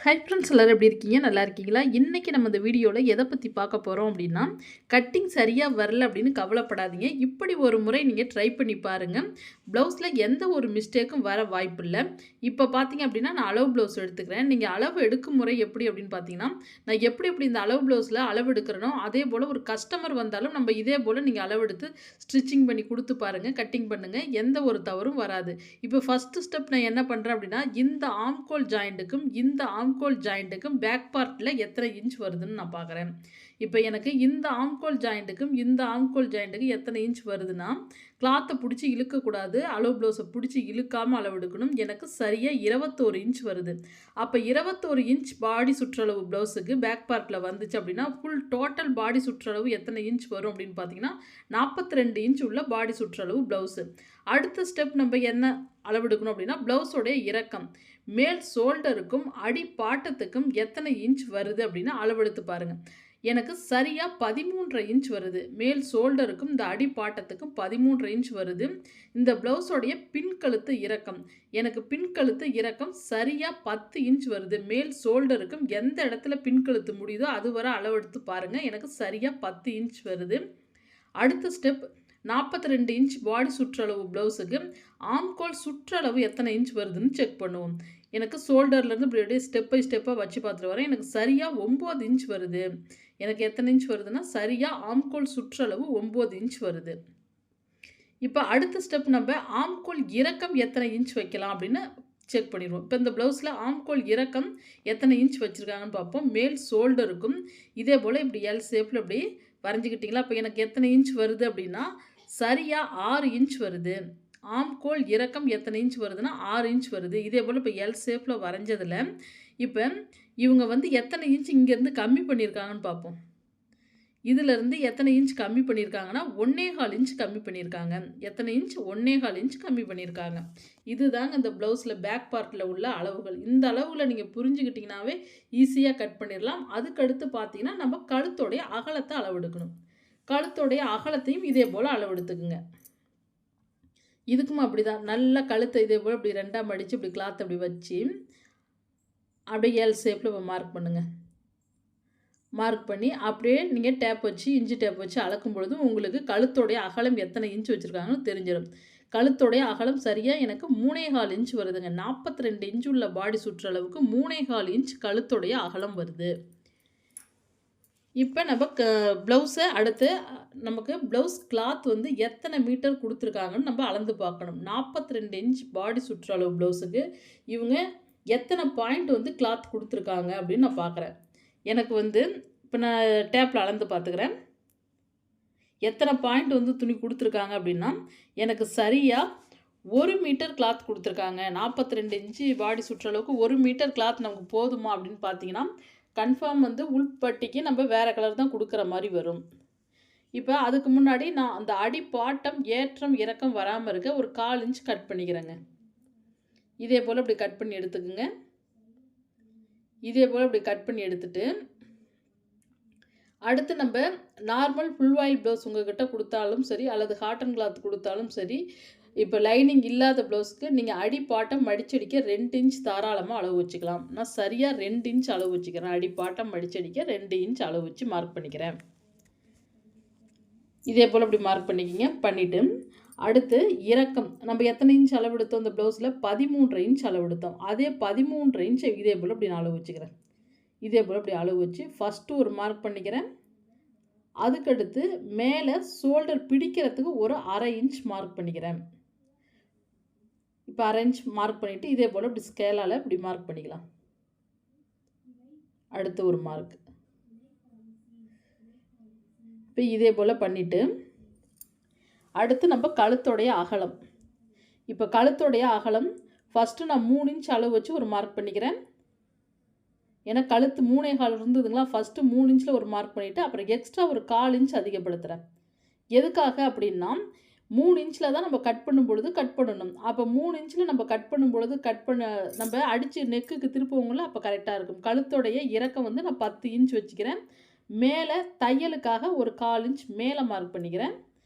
Hi friends, எல்லாரும் எப்படி இருக்கீங்க? நல்லா இருக்கீங்களா? இன்றைக்கி நம்ம இந்த வீடியோவில் எதை பற்றி பார்க்க போகிறோம் அப்படின்னா, கட்டிங் சரியாக வரல அப்படின்னு கவலைப்படாதீங்க. இப்படி ஒரு முறை நீங்கள் ட்ரை பண்ணி பாருங்கள். ப்ளவுஸில் எந்த ஒரு மிஸ்டேக்கும் வர வாய்ப்பில்லை. இப்போ பார்த்தீங்க அப்படின்னா, நான் அளவு ப்ளவுஸ் எடுத்துக்கிறேன். நீங்கள் அளவு எடுக்கும் முறை எப்படி அப்படின்னு பார்த்தீங்கன்னா, நான் எப்படி எப்படி இந்த அளவு ப்ளவுஸில் அளவு எடுக்கிறனோ அதே போல் ஒரு கஸ்டமர் வந்தாலும் நம்ம இதே போல் நீங்கள் அளவு எடுத்து ஸ்டிச்சிங் பண்ணி கொடுத்து பாருங்கள், கட்டிங் பண்ணுங்கள். எந்த ஒரு தவறும் வராது. இப்போ ஃபஸ்ட்டு ஸ்டெப் நான் என்ன பண்ணுறேன் அப்படின்னா, இந்த ஆம்கோல் ஜாயிண்ட்டுக்கும் இந்த ஆம்கோல் ஜாயிண்ட்டுக்கும் பேக் பார்ட்டில் எத்தனை இன்ச் வருதுன்னு நான் பார்க்குறேன். இப்போ எனக்கு இந்த ஆம்கோல் ஜாயிண்ட்டுக்கும் இந்த ஆம்கோல் ஜாயிண்ட்டுக்கும் எத்தனை இன்ச் வருதுன்னா, கிளாத்தை பிடிச்சி இழுக்கக்கூடாது. அளவு ப்ளவுஸை பிடிச்சி இழுக்காமல் அளவு எடுக்கணும். எனக்கு சரியாக 21 இன்ச் வருது. அப்போ 21 இன்ச் பாடி சுற்றளவு ப்ளவுஸுக்கு பேக் பார்ட்டில் வந்துச்சு அப்படின்னா, ஃபுல் டோட்டல் பாடி சுற்றளவு எத்தனை இன்ச் வரும் அப்படின்னு பார்த்தீங்கன்னா, 42 இன்ச் உள்ள பாடி சுற்றளவு ப்ளவுஸு. அடுத்த ஸ்டெப் நம்ம என்ன அளவெடுக்கணும் அப்படின்னா, ப்ளவுஸோடைய இறக்கம் மேல் ஷோல்டருக்கும் அடி பாட்டத்துக்கும் எத்தனை இன்ச் வருது அப்படின்னு அளவெடுத்து பாருங்கள். எனக்கு சரியாக 13.5 இன்ச் வருது. மேல் ஷோல்டருக்கும் இந்த அடி பாட்டத்துக்கும் 13.5 இன்ச் வருது. இந்த ப்ளவுஸோடைய பின்கழுத்து இறக்கம் எனக்கு பின்கழுத்து இறக்கம் சரியாக 10 இன்ச் வருது. மேல் ஷோல்டருக்கும் எந்த இடத்துல பின்கழுத்து முடியுதோ அது வரை அளவெடுத்து பாருங்கள். எனக்கு சரியாக 10 இன்ச் வருது. அடுத்த ஸ்டெப் 42 இன்ச் பாடி சுற்றளவு ப்ளவுஸுக்கு ஆம்கோல் சுற்றளவு எத்தனை இன்ச் வருதுன்னு செக் பண்ணுவோம். எனக்கு ஷோல்டர்லேருந்து இப்படி அப்படியே ஸ்டெப் பை ஸ்டெப்பாக வச்சு பார்த்துட்டு வரேன். எனக்கு சரியாக 9 இன்ச் வருது. எனக்கு எத்தனை இன்ச் வருதுன்னா, சரியாக ஆம்கோல் சுற்றளவு 9 இன்ச் வருது. இப்போ அடுத்த ஸ்டெப் நம்ம ஆம்கோல் இறக்கம் எத்தனை இன்ச் வைக்கலாம் அப்படின்னு செக் பண்ணிடுவோம். இப்போ இந்த ப்ளவுஸில் ஆம்கோல் இறக்கம் எத்தனை இன்ச் வச்சுருக்காங்கன்னு பார்ப்போம். மேல் ஷோல்டருக்கும் இதே போல் இப்படி எல் ஷேப்பில் இப்படி வரைஞ்சிக்கிட்டிங்களா? இப்போ எனக்கு எத்தனை இன்ச் வருது அப்படின்னா, சரியாக 6 இன்ச் வருது. ஆம்கோல் இறக்கம் எத்தனை இன்ச் வருதுன்னா 6 இன்ச் வருது. இதே போல் இப்போ எல் ஷேப்பில் வரைஞ்சதில் இப்போ இவங்க வந்து எத்தனை இன்ச் இங்கேருந்து கம்மி பண்ணியிருக்காங்கன்னு பார்ப்போம். இதிலேருந்து எத்தனை இன்ச் கம்மி பண்ணியிருக்காங்கன்னா 1.25 இன்ச் கம்மி பண்ணியிருக்காங்க. எத்தனை இன்ச்? 1.25 இன்ச் கம்மி பண்ணியிருக்காங்க. இதுதாங்க இந்த ப்ளவுஸில் பேக் பார்ட்டில் உள்ள அளவுகள். இந்த அளவுகளை நீங்கள் புரிஞ்சுக்கிட்டிங்கனாவே ஈஸியாக கட் பண்ணிடலாம். அதுக்கடுத்து பார்த்தீங்கன்னா, நம்ம கழுத்தோடைய அகலத்தை அளவெடுக்கணும். கழுத்தோடைய அகலத்தையும் இதே போல் அளவெடுத்துக்குங்க. இதுக்கும் அப்படி தான் நல்லா கழுத்தை இதே போல் இப்படி ரெண்டாக மடித்து இப்படி கிளாத் அப்படி வச்சு அப்படியே எல் ஷேப்பில் இப்போ மார்க் பண்ணுங்கள். மார்க் பண்ணி அப்படியே நீங்கள் டேப் வச்சு இன்ச்சு டேப் வச்சு அளக்கும் பொழுது உங்களுக்கு கழுத்தோடைய அகலம் எத்தனை இன்ச் வச்சுருக்காங்கன்னு தெரிஞ்சிடும். கழுத்தோடைய அகலம் சரியாக எனக்கு 3.25 இன்ச் வருதுங்க. 42 இன்ச் உள்ள பாடி சுற்றளவுக்கு 3.25 இன்ச் கழுத்தோடைய அகலம் வருது. இப்போ நம்ம ப்ளவுஸை அடுத்து நமக்கு ப்ளவுஸ் கிளாத் வந்து எத்தனை மீட்டர் கொடுத்துருக்காங்கன்னு நம்ம அளந்து பார்க்கணும். 42 இன்ச் பாடி சுற்றளவு ப்ளவுஸுக்கு இவங்க எத்தனை பாயிண்ட் வந்து கிளாத் கொடுத்துருக்காங்க அப்படின்னு நான் பார்க்குறேன். எனக்கு வந்து இப்போ நான் டேப்பில் அளந்து பார்த்துக்கிறேன். எத்தனை பாயிண்ட் வந்து துணி கொடுத்துருக்காங்க அப்படின்னா, எனக்கு சரியாக 1 மீட்டர் கிளாத் கொடுத்துருக்காங்க. 42 இன்ச்சு பாடி சுற்றளவுக்கு 1 மீட்டர் கிளாத் நமக்கு போதுமா அப்படின்னு பார்த்தீங்கன்னா, கன்ஃபார்ம் வந்து உள்பட்டிக்கு நம்ம வேறு கலர் தான் கொடுக்குற மாதிரி வரும். இப்போ அதுக்கு முன்னாடி நான் அந்த அடி பாட்டம் ஏற்றம் இறக்கம் வராமல் இருக்க ஒரு 1/4 இன்ச் கட் பண்ணிக்கிறேங்க. இதே போல் இப்படி கட் பண்ணி எடுத்துக்குங்க. இதே போல் இப்படி கட் பண்ணி எடுத்துட்டு அடுத்து நம்ம நார்மல் ஃபுல் வாயில் ப்ளவுஸ் உங்கள்கிட்ட கொடுத்தாலும் சரி அல்லது காட்டன் கிளாத் கொடுத்தாலும் சரி, இப்போ லைனிங் இல்லாத ப்ளவுஸ்க்கு நீங்கள் அடி பாட்டம் மடிச்சடிக்க 2 இன்ச் தாராளமாக அளவு வச்சுக்கலாம். நான் சரியாக 2 இன்ச் அளவு வச்சுக்கிறேன். அடி பாட்டம் மடிச்சடிக்க 2 இன்ச் அளவு வச்சு மார்க் பண்ணிக்கிறேன். இதே போல் இப்படி மார்க் பண்ணிக்கிங்க. பண்ணிவிட்டு அடுத்து இறக்கம் நம்ம எத்தனை இன்ச் அளவு எடுத்தோம்? இந்த ப்ளவுஸில் 13.5 இன்ச் அளவு எடுத்தோம். அதே 13.5 இன்ச் இதே போல் இப்படி நான் அளவு வச்சுக்கிறேன். இதே போல் இப்படி அளவு வச்சு ஃபஸ்ட்டு ஒரு மார்க் பண்ணிக்கிறேன். அதுக்கடுத்து மேலே ஷோல்டர் பிடிக்கிறதுக்கு ஒரு 1/2 இன்ச் மார்க் பண்ணிக்கிறேன். இப்போ 1/2 இன்ச் மார்க் பண்ணிவிட்டு இதே போல் இப்படி ஸ்கேலால் இப்படி மார்க் பண்ணிக்கலாம். அடுத்து ஒரு மார்க். இப்போ இதே போல் பண்ணிவிட்டு அடுத்து நம்ம கழுத்தோடைய அகலம். இப்போ கழுத்தோடைய அகலம் ஃபஸ்ட்டு நான் 3 இன்ச் அளவு வச்சு ஒரு மார்க் பண்ணிக்கிறேன். ஏன்னா கழுத்து 3.25 இருந்ததுங்களா, ஃபஸ்ட்டு 3 இன்ச்சில் ஒரு மார்க் பண்ணிவிட்டு அப்புறம் எக்ஸ்ட்ரா ஒரு 1/4 இன்ச் அதிகப்படுத்துகிறேன். எதுக்காக அப்படின்னா 3 இன்ச்சில் தான் நம்ம கட் பண்ணும் பொழுது கட் பண்ணணும். அப்போ 3 இன்ச்சில் நம்ம கட் பண்ணும் பொழுது நம்ம அடித்து நெக்குக்கு திருப்புவோங்கள, அப்போ கரெக்டாக இருக்கும். கழுத்தோடைய இறக்கம் வந்து நான் 10 இன்ச் வச்சுக்கிறேன். மேலே தையலுக்காக ஒரு 1/4 இன்ச் மேலே மார்க் பண்ணிக்கிறேன்.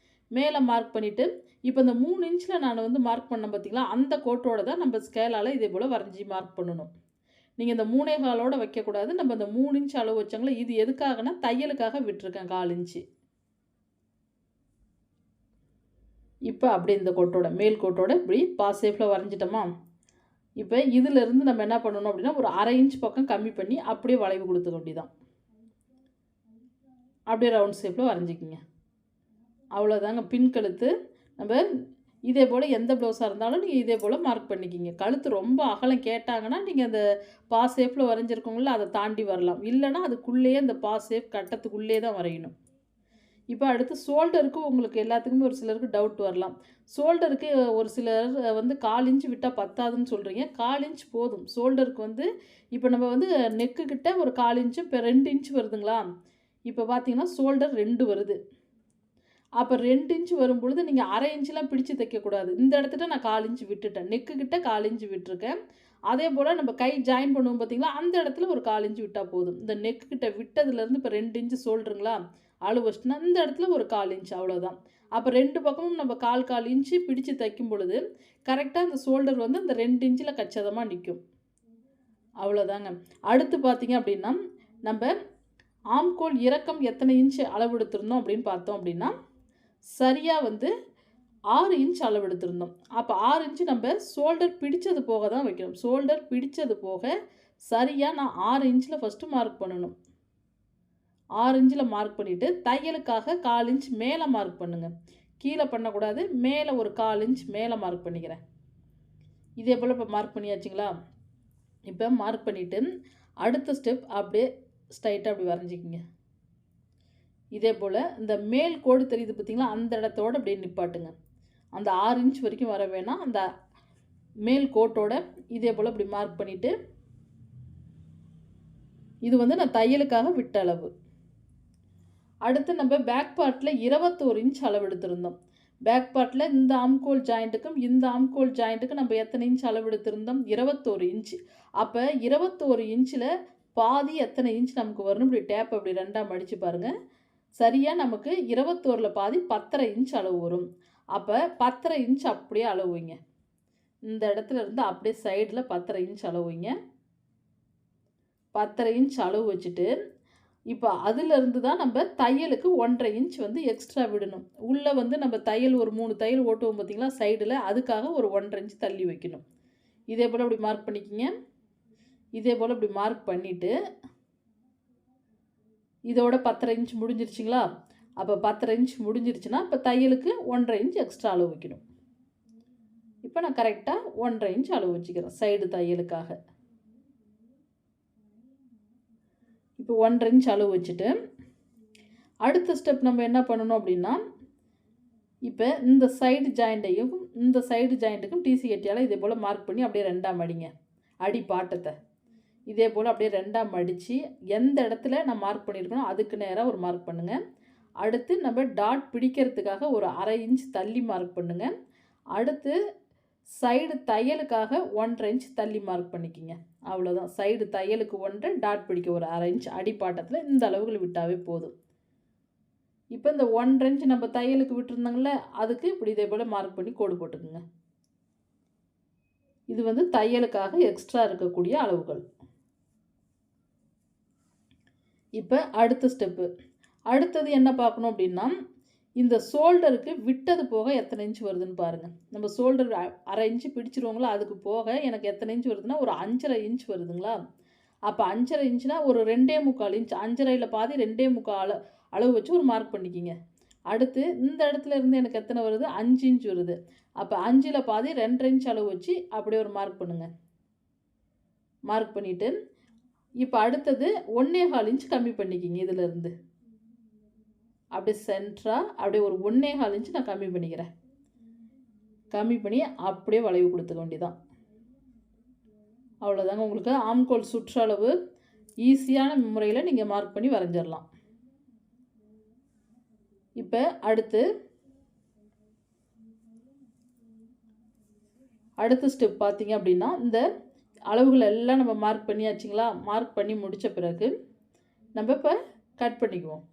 மேலே மார்க் பண்ணிவிட்டு இப்போ இந்த 3 இன்ச்சில் நான் வந்து மார்க் பண்ணேன் பார்த்திங்களா, அந்த கோட்டோடு தான் நம்ம ஸ்கேலால் இதே போல் வரைஞ்சி மார்க் பண்ணணும். நீங்கள் இந்த 3.25 வைக்கக்கூடாது. நம்ம இந்த 3 இன்ச் அளவு வச்சாங்களே, இது எதுக்காகனா தையலுக்காக விட்டுருக்கேன் 1/4 இன்ச்சு. இப்போ அப்படியே இந்த கோட்டோட மேல் கோட்டோட இப்படி பாஸ் ஷேப்பில் வரைஞ்சிட்டோமா? இப்போ இதிலிருந்து நம்ம என்ன பண்ணணும் அப்படின்னா, ஒரு 1/2 இன்ச் பக்கம் கம்மி பண்ணி அப்படியே வளைவு கொடுத்துக்க வேண்டியதான். அப்படியே ரவுண்ட் ஷேப்பில் வரைஞ்சிக்கிங்க. அவ்வளோதாங்க. பின் கழுத்து நம்ம இதே போல் எந்த ப்ளவுஸாக இருந்தாலும் நீங்கள் இதே போல் மார்க் பண்ணிக்கிங்க. கழுத்து ரொம்ப அகலம் கேட்டாங்கன்னா நீங்கள் அந்த பாஸ் ஷேப்பில் வரைஞ்சிருக்கோங்கள அதை தாண்டி வரலாம். இல்லைன்னா அதுக்குள்ளேயே அந்த பாஸ் ஷேப் கட்டத்துக்குள்ளேயே தான் வரையணும். இப்போ அடுத்து ஷோல்டருக்கு உங்களுக்கு எல்லாத்துக்குமே ஒரு சிலருக்கு டவுட் வரலாம். ஷோல்டருக்கு ஒரு சிலர் வந்து 1/4 இன்ச் விட்டால் பத்தாதுன்னு சொல்கிறீங்க. 1/4 இன்ச் போதும். ஷோல்டருக்கு வந்து இப்போ நம்ம வந்து நெக்கு கிட்ட ஒரு 1/4 இன்ச்சு இப்போ 2 இன்ச் வருதுங்களா? இப்போ பார்த்தீங்கன்னா ஷோல்டர் 2 வருது. அப்போ 2 இன்ச் வரும்பொழுது நீங்கள் 1/2 இன்ச்லாம் பிடிச்சு தைக்கக்கூடாது. இந்த இடத்துல நான் 1/4 இன்ச் விட்டுட்டேன். நெக்கு கிட்ட 1/4 இன்ச் விட்டுருக்கேன். அதே போல் நம்ம கை ஜாயின் பண்ணுவோம் பார்த்தீங்களா, அந்த இடத்துல ஒரு 1/4 இன்ச் விட்டால் போதும். இந்த நெக்கு கிட்ட விட்டதுலேருந்து இப்போ 2 இன்ச் ஷோல்டருங்களா அளவு வச்சுட்டுனா இந்த இடத்துல ஒரு 1/4 இன்ச் அவ்வளோதான். அப்போ 2 பக்கமும் நம்ம 1/4 இன்ச்சு பிடிச்சு தைக்கும் பொழுது கரெக்டாக அந்த ஷோல்டர் வந்து அந்த 2 இன்ச்சில் கச்சிதமாக நிற்கும். அவ்வளோதாங்க. அடுத்து பார்த்தீங்க அப்படின்னா நம்ம ஆம்கோல் இறக்கம் எத்தனை இன்ச் அளவு எடுத்திருந்தோம் அப்படின்னு பார்த்தோம் அப்படின்னா, சரியாக வந்து 6 இன்ச் அளவு எடுத்திருந்தோம். அப்போ 6 இன்ச்சு நம்ம ஷோல்டர் பிடிச்சது போக தான் வைக்கணும். ஷோல்டர் பிடிச்சது போக சரியாக நான் 6 இன்ச்சில் ஃபஸ்ட்டு மார்க் பண்ணணும். 6 இன்ச்சில் மார்க் பண்ணிவிட்டு தையலுக்காக 1/4 இன்ச் மேலே மார்க் பண்ணுங்கள். கீழே பண்ணக்கூடாது. மேலே ஒரு 1/4 இன்ச் மேலே மார்க் பண்ணிக்கிறேன். இதே போல் இப்போ மார்க் பண்ணியாச்சுங்களா? இப்போ மார்க் பண்ணிவிட்டு அடுத்த ஸ்டெப் அப்படியே ஸ்ட்ரைட்டாக அப்படி வரைஞ்சிக்கிங்க. இதே போல் இந்த மேல் கோடு தெரியுது பார்த்திங்களா, அந்த இடத்தோடு அப்படியே நிப்பாட்டுங்க. அந்த 6 இன்ச் வரைக்கும் வர வேணாம். அந்த மேல் கோட்டோட இதே போல் இப்படி மார்க் பண்ணிவிட்டு, இது வந்து நான் தையலுக்காக விட்ட அளவு. அடுத்து நம்ம பேக் பார்ட்டில் 21 இன்ச் அளவு எடுத்திருந்தோம். பேக் பார்ட்டில் இந்த ஆம்கோல் ஜாயிண்ட்டுக்கும் இந்த ஆம்கோல் ஜாயிண்ட்டுக்கும் நம்ம எத்தனை இன்ச் அளவு எடுத்திருந்தோம்? 21 இன்ச். அப்போ 21 இன்ச்சில் பாதி எத்தனை இன்ச் நமக்கு வரணும்? இப்படி டேப் அப்படி 2ஆக மடித்து பாருங்கள். சரியாக நமக்கு 21ல் பாதி 10.5 இன்ச் அளவு வரும். அப்போ 10.5 இன்ச் அப்படியே அளவு வைங்க. இந்த இடத்துல இருந்து அப்படியே சைடில் 10.5 இன்ச் அளவு வைங்க. 10.5 இன்ச் அளவு வச்சுட்டு இப்போ அதிலிருந்து தான் நம்ம தையலுக்கு 1.5 இன்ச் வந்து எக்ஸ்ட்ரா விடணும். உள்ளே வந்து நம்ம தையல் ஒரு 3 தையல் ஓட்டுவோம் பார்த்திங்களா சைடில், அதுக்காக ஒரு 1.5 இன்ச் தள்ளி வைக்கணும். இதே போல் இப்படி மார்க் பண்ணிக்கிங்க. இதே போல் இப்படி மார்க் பண்ணிவிட்டு இதோட 10.5 இன்ச் முடிஞ்சிருச்சுங்களா? அப்போ 10.5 இன்ச் முடிஞ்சிருச்சுன்னா இப்போ தையலுக்கு 1.5 இன்ச் எக்ஸ்ட்ரா அளவு வைக்கணும். இப்போ நான் கரெக்டாக 1.5 இன்ச் அளவு வச்சுக்கிறேன் சைடு தையலுக்காக. இப்போ 1.5 இன்ச் அளவு வச்சுட்டு அடுத்த ஸ்டெப் நம்ம என்ன பண்ணணும் அப்படின்னா, இப்போ இந்த சைடு ஜாயிண்ட்டையும் இந்த சைடு ஜாயிண்ட்டுக்கும் டிசி கட்டியால் இதே போல் மார்க் பண்ணி அப்படியே 2ஆக மடிங்க. அடி பாட்டத்தை இதே போல் அப்படியே 2ஆக மடித்து எந்த இடத்துல நான் மார்க் பண்ணியிருக்கணும் அதுக்கு நேராக ஒரு மார்க் பண்ணுங்கள். அடுத்து நம்ம டாட் பிடிக்கிறதுக்காக ஒரு 1/2 இன்ச் தள்ளி மார்க் பண்ணுங்கள். அடுத்து சைடு தையலுக்காக 1.5 இன்ச் தள்ளி மார்க் பண்ணிக்கிங்க. அவ்வளோதான். சைடு தையலுக்கு 1, டாட் பிடிக்க ஒரு 1/2 இன்ச் அடிப்பாட்டத்தில் இந்த அளவுகள் விட்டாவே போதும். இப்போ இந்த 1.5 இன்ச் நம்ம தையலுக்கு விட்டுருந்தாங்களே அதுக்கு இப்படி இதே போல் மார்க் பண்ணி கோடு போட்டுக்குங்க. இது வந்து தையலுக்காக எக்ஸ்ட்ரா இருக்கக்கூடிய அளவுகள். இப்போ அடுத்த ஸ்டெப்பு. அடுத்தது என்ன பார்க்கணும் அப்படின்னா, இந்த ஷோல்டருக்கு விட்டது போக எத்தனை இன்ச் வருதுன்னு பாருங்கள். நம்ம ஷோல்டர் 1/2 இன்ச்சு பிடிச்சிருவோங்களா, அதுக்கு போக எனக்கு எத்தனை இன்ச் வருதுன்னா ஒரு 5.5 இன்ச் வருதுங்களா? அப்போ 5.5 இன்ச்னா ஒரு 2.25 இன்ச், 5.5ல் பாதி 2.25 அளவு வச்சு ஒரு மார்க் பண்ணிக்கிங்க. அடுத்து இந்த இடத்துல இருந்து எனக்கு எத்தனை வருது? 5 இன்ச் வருது. அப்போ 5ல் பாதி 2.5 இன்ச் அளவு வச்சு அப்படியே ஒரு மார்க் பண்ணுங்கள். மார்க் பண்ணிவிட்டு இப்போ அடுத்தது 1.25 இன்ச் கம்மி பண்ணிக்கிங்க. இதிலேருந்து அப்படியே சென்டராக அப்படியே ஒரு 1.25 இன்ச் நான் கம்மி பண்ணிக்கிறேன். கம்மி பண்ணி அப்படியே வளைவு கொடுத்துக்க வேண்டியதான். அவ்வளோதாங்க. உங்களுக்கு ஆம்கோல் சுற்றளவு ஈஸியான முறையில் நீங்கள் மார்க் பண்ணி வரைஞ்சிடலாம். இப்போ அடுத்த ஸ்டெப் பார்த்தீங்க அப்படின்னா, இந்த அளவுகள் எல்லாம் நம்ம மார்க் பண்ணியாச்சுங்களா? மார்க் பண்ணி முடித்த பிறகு நம்ம இப்போ கட் பண்ணிக்குவோம்.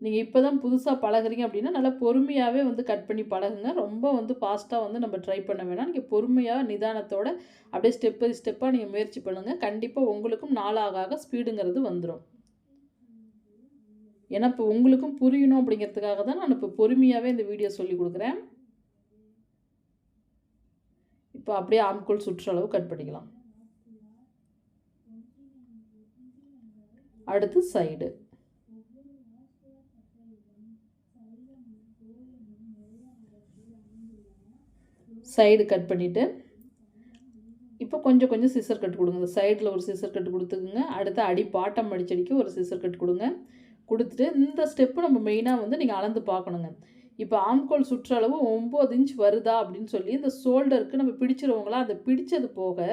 நீங்கள் இப்போ தான் புதுசாக பழகுறீங்க அப்படின்னா நல்லா பொறுமையாகவே வந்து கட் பண்ணி பழகுங்க. ரொம்ப வந்து ஃபாஸ்ட்டாக வந்து நம்ம ட்ரை பண்ண வேணாம். நீங்கள் பொறுமையாக நிதானத்தோட அப்படியே ஸ்டெப் பை ஸ்டெப்பாக நீங்கள் முயற்சி பண்ணுங்கள். கண்டிப்பாக உங்களுக்கும் நாள் ஆக ஆக ஸ்பீடுங்கிறது வந்துடும். ஏன்னா இப்போ உங்களுக்கும் புரியணும் அப்படிங்கிறதுக்காக தான் நான் இப்போ பொறுமையாகவே இந்த வீடியோ சொல்லி கொடுக்குறேன். இப்போ அப்படியே ஆம்கோல் சுற்றுற அளவு கட் பண்ணிக்கலாம். அடுத்து சைடு. சைடு கட் பண்ணிவிட்டு இப்போ கொஞ்சம் கொஞ்சம் சிசர் கட் கொடுங்க. இந்த சைடில் ஒரு சிசர் கட் கொடுத்துக்குங்க. அடுத்து அடி பாட்டம் அடிச்சடிக்கு ஒரு சிசர் கட் கொடுங்க. கொடுத்துட்டு இந்த ஸ்டெப்பு நம்ம மெயினாக வந்து நீங்கள் அளந்து பார்க்கணுங்க. இப்போ ஆம்கோல் சுற்றளவு 9 இன்ச் வருதா அப்படின்னு சொல்லி இந்த ஷோல்டருக்கு நம்ம பிடிச்சிருவங்களா அதை பிடிச்சது போக